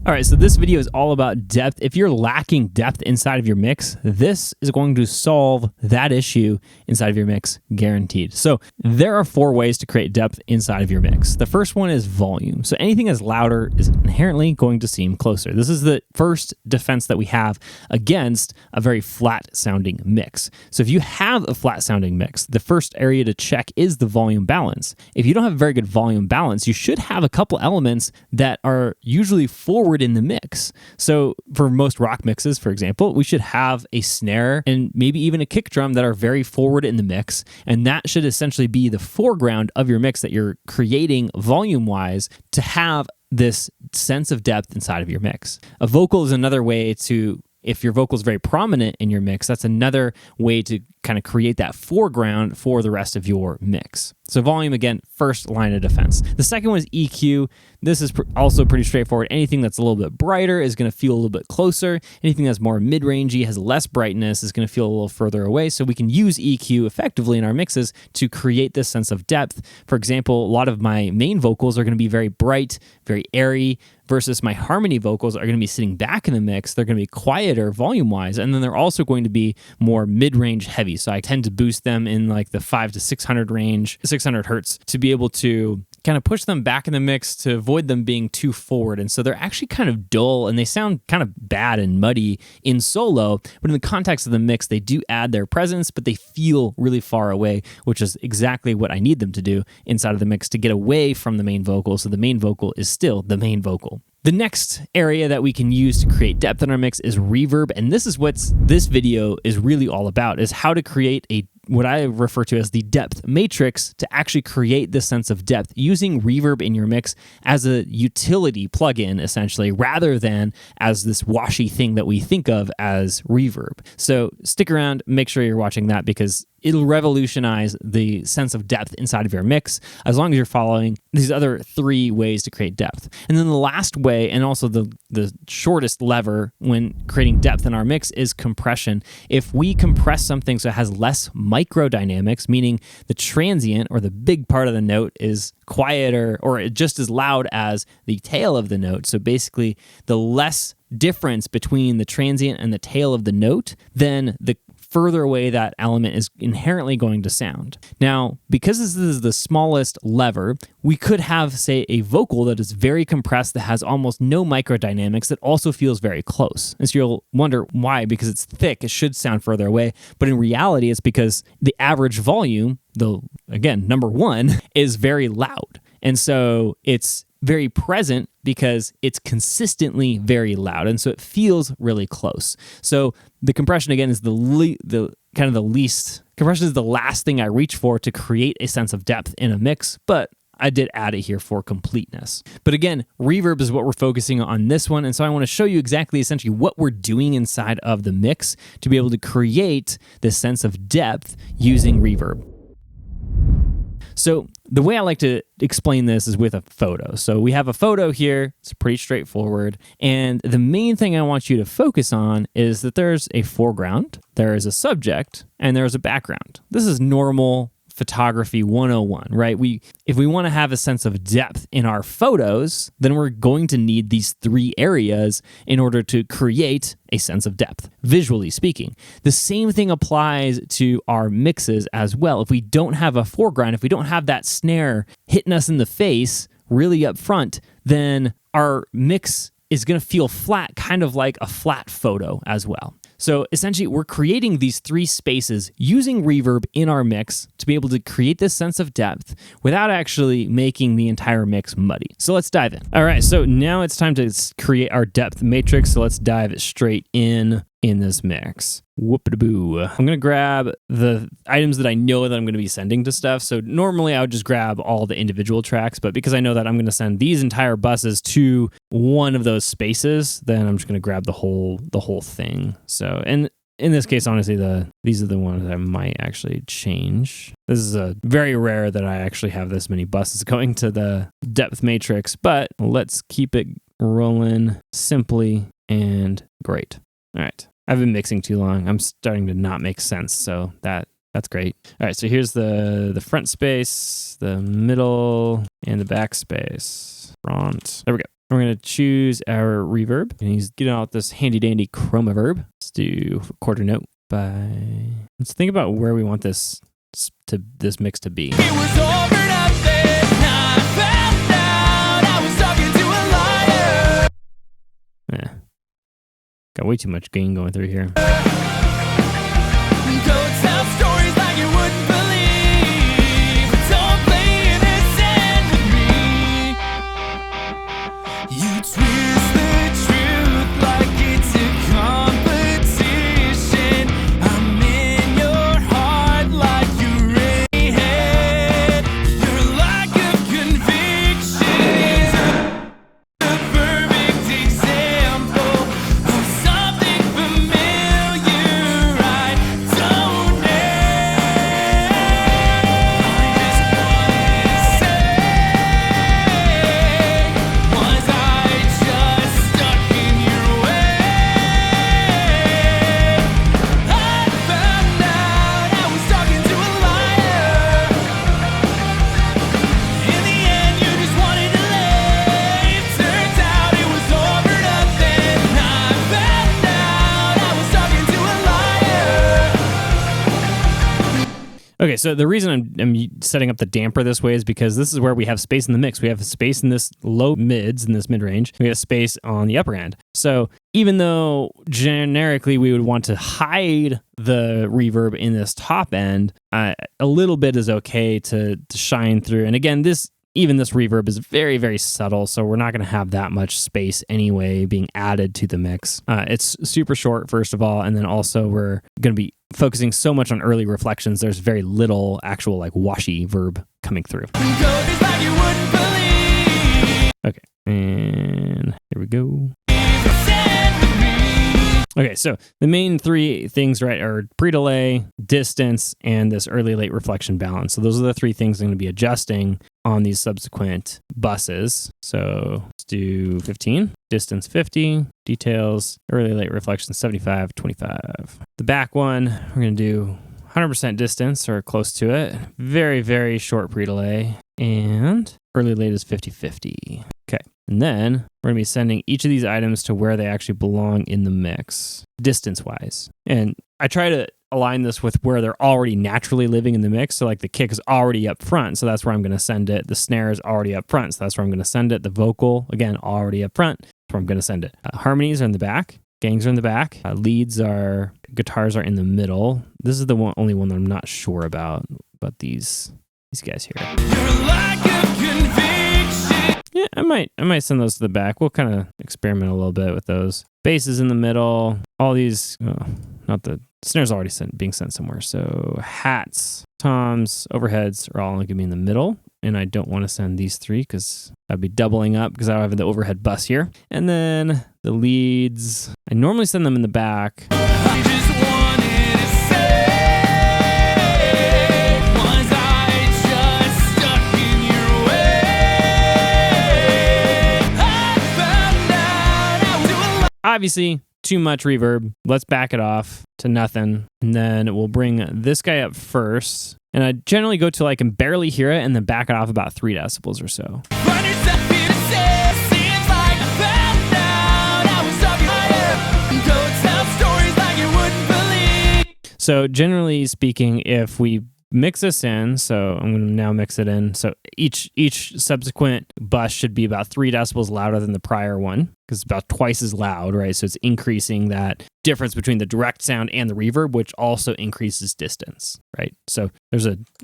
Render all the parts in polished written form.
All right, so this video is all about depth. If you're lacking depth inside of your mix, this is going to solve that issue inside of your mix, guaranteed. So there are 4 ways to create depth inside of your mix. The first one is volume. So anything that's louder is inherently going to seem closer. This is the first defense that we have against a very flat sounding mix. So if you have a flat sounding mix, the first area to check is the volume balance. If you don't have a very good volume balance, you should have a couple elements that are usually forward in the mix. So for most rock mixes, for example, we should have a snare and maybe even a kick drum that are very forward in the mix. And that should essentially be the foreground of your mix that you're creating volume-wise to have this sense of depth inside of your mix. A vocal is another way to, if your vocal is very prominent in your mix, that's another way to kind of create that foreground for the rest of your mix. So volume, again, first line of defense. The second one is EQ. This is also pretty straightforward. Anything that's a little bit brighter is going to feel a little bit closer. Anything that's more mid-rangey, has less brightness, is going to feel a little further away. So we can use EQ effectively in our mixes to create this sense of depth. For example, a lot of my main vocals are going to be very bright, very airy, versus my harmony vocals are going to be sitting back in the mix. They're going to be quieter volume-wise, and then they're also going to be more mid-range heavy. So I tend to boost them in like the 500 to 600 range, 600 hertz, to be able to kind of push them back in the mix to avoid them being too forward. And so they're actually kind of dull and they sound kind of bad and muddy in solo, but in the context of the mix, they do add their presence, but they feel really far away, which is exactly what I need them to do inside of the mix to get away from the main vocal. So the main vocal is still the main vocal. The next area that we can use to create depth in our mix is reverb. And this is what this video is really all about, is how to create what I refer to as the depth matrix to actually create this sense of depth using reverb in your mix as a utility plugin, essentially, rather than as this washy thing that we think of as reverb. So stick around, make sure you're watching that because it'll revolutionize the sense of depth inside of your mix as long as you're following these other 3 ways to create depth. And then the last way, and also the shortest lever when creating depth in our mix, is compression. If we compress something so it has less microdynamics, meaning the transient or the big part of the note is quieter or just as loud as the tail of the note, so basically the less difference between the transient and the tail of the note, then the further away that element is inherently going to sound. Now, because this is the smallest lever, we could have, say, a vocal that is very compressed that has almost no microdynamics that also feels very close. And so you'll wonder why, because it's thick, it should sound further away. But in reality, it's because the average volume, though, again, number 1, is very loud. And so it's very present because it's consistently very loud, and so it feels really close. So the compression, again, is the least. Compression is the last thing I reach for to create a sense of depth in a mix, but I did add it here for completeness. But again, reverb is what we're focusing on this one, and so I want to show you exactly, essentially, what we're doing inside of the mix to be able to create this sense of depth using reverb. So the way I like to explain this is with a photo. So we have a photo here. It's pretty straightforward. And the main thing I want you to focus on is that there's a foreground, there is a subject, and there's a background. This is normal photography 101, right? If we want to have a sense of depth in our photos, then we're going to need these 3 areas in order to create a sense of depth, visually speaking. The same thing applies to our mixes as well. If we don't have a foreground, if we don't have that snare hitting us in the face really up front, then our mix is going to feel flat, kind of like a flat photo as well. So essentially, we're creating these 3 spaces using reverb in our mix to be able to create this sense of depth without actually making the entire mix muddy. So let's dive in. All right, so now it's time to create our depth matrix. So let's dive straight in this mix. Whoop-a-boo. I'm going to grab the items that I know that I'm going to be sending to stuff. So normally I would just grab all the individual tracks, but because I know that I'm going to send these entire buses to one of those spaces, then I'm just going to grab the whole thing. So, and in this case, honestly, these are the ones that I might actually change. This is very rare that I actually have this many buses going to the depth matrix, but let's keep it rolling simply and great. All right. I've been mixing too long. I'm starting to not make sense, so that's great. All right, so here's the front space, the middle, and the back space. Front. There we go. We're going to choose our reverb, and he's getting out this handy dandy chroma verb. Let's do quarter note let's think about where we want this mix to be. It was over nothing. I found out I was talking to a liar. Yeah. Got way too much gain going through here. Go tell stories like you wouldn't believe. Don't play innocent with me. You twist the truth like it's a competition. I'm in your heart like you really had. Your lack of conviction is the perfect example of something familiar I don't know. I just wanted to say, was I just stuck in your way? I found out I was talking to a liar. In the end, you just wanted to leave. Turns out it was over nothing. I found out I was talking to a liar. Okay, so the reason I'm setting up the damper this way is because this is where we have space in the mix. We have space in this low mids, in this mid range. We have space on the upper end. So even though generically we would want to hide the reverb in this top end, a little bit is okay to shine through. And again, even this reverb is very, very subtle, so we're not going to have that much space anyway being added to the mix. It's super short, first of all, and then also we're going to be focusing so much on early reflections, there's very little actual like washy verb coming through. Okay, and here we go. Okay, so the main three things, right, are pre-delay, distance, and this early-late reflection balance. So those are the three things I'm going to be adjusting on these subsequent buses. So let's do 15, distance 50, details, early-late reflection 75, 25. The back one, we're going to do 100% distance or close to it. Very, very short pre-delay. And early-late is 50-50. Okay. And then we're going to be sending each of these items to where they actually belong in the mix, distance-wise. And I try to align this with where they're already naturally living in the mix. So like the kick is already up front, so that's where I'm going to send it. The snare is already up front, so that's where I'm going to send it. The vocal, again, already up front, that's where I'm going to send it. Harmonies are in the back. Gangs are in the back. Guitars are in the middle. This is the only one that I'm not sure about, but these guys here. Your lack of conviction. Yeah, I might send those to the back. We'll kind of experiment a little bit with those. Bass is in the middle. All these, not the snare's already being sent somewhere. So hats, toms, overheads are all going to be in the middle. And I don't want to send these three because I'd be doubling up because I have the overhead bus here. And then the leads, I normally send them in the back. I just wanted to say, was I just stuck in your way? I found out I was doing obviously too much reverb. Let's back it off to nothing. And then we'll bring this guy up first. And I generally go till I can barely hear it and then back it off about 3 decibels or so. So generally speaking, if we mix this in, so I'm going to now mix it in. So each subsequent bus should be about 3 decibels louder than the prior one because it's about twice as loud, right? So it's increasing that difference between the direct sound and the reverb, which also increases distance, right? So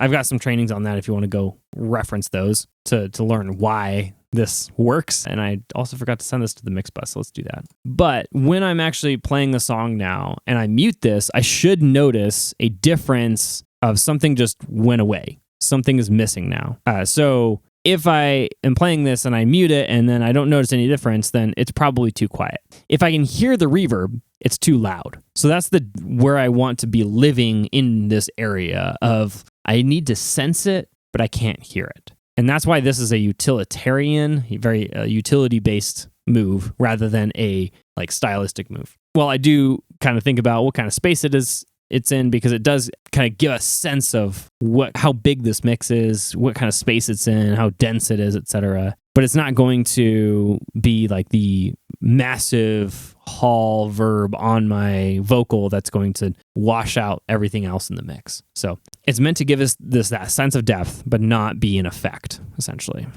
I've got some trainings on that if you want to go reference those to learn why this works. And I also forgot to send this to the mix bus, so let's do that. But when I'm actually playing the song now and I mute this, I should notice a difference of something just went away. Something is missing now. So if I am playing this and I mute it and then I don't notice any difference, then it's probably too quiet. If I can hear the reverb, it's too loud. So that's where I want to be living in this area of I need to sense it, but I can't hear it. And that's why this is a utilitarian, very utility-based move rather than a like stylistic move. Well, I do kind of think about what kind of space it's in because it does kind of give a sense of how big this mix is, what kind of space it's in, how dense it is, etc. but it's not going to be like the massive hall verb on my vocal that's going to wash out everything else in the mix. So it's meant to give us that sense of depth, but not be an effect, essentially.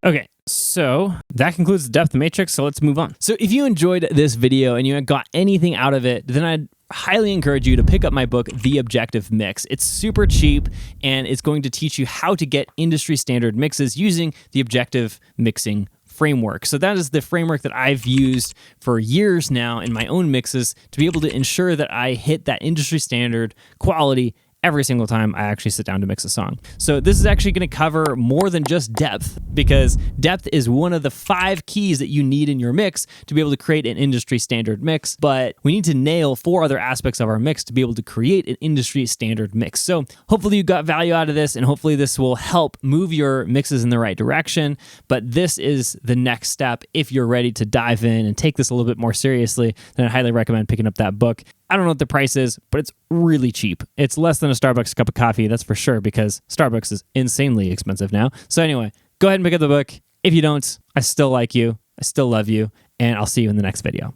Okay, so that concludes the depth matrix, so let's move on. So if you enjoyed this video and you got anything out of it, then I'd highly encourage you to pick up my book, The Objective Mix. It's super cheap, and it's going to teach you how to get industry standard mixes using the objective mixing framework. So that is the framework that I've used for years now in my own mixes to be able to ensure that I hit that industry standard quality every single time I actually sit down to mix a song. So this is actually going to cover more than just depth, because depth is one of the 5 keys that you need in your mix to be able to create an industry standard mix, but we need to nail 4 other aspects of our mix to be able to create an industry standard mix. So hopefully you got value out of this, and hopefully this will help move your mixes in the right direction, but this is the next step. If you're ready to dive in and take this a little bit more seriously, then I highly recommend picking up that book. I don't know what the price is, but it's really cheap. It's less than a Starbucks cup of coffee, that's for sure, because Starbucks is insanely expensive now. So anyway, go ahead and pick up the book. If you don't, I still like you, I still love you, and I'll see you in the next video.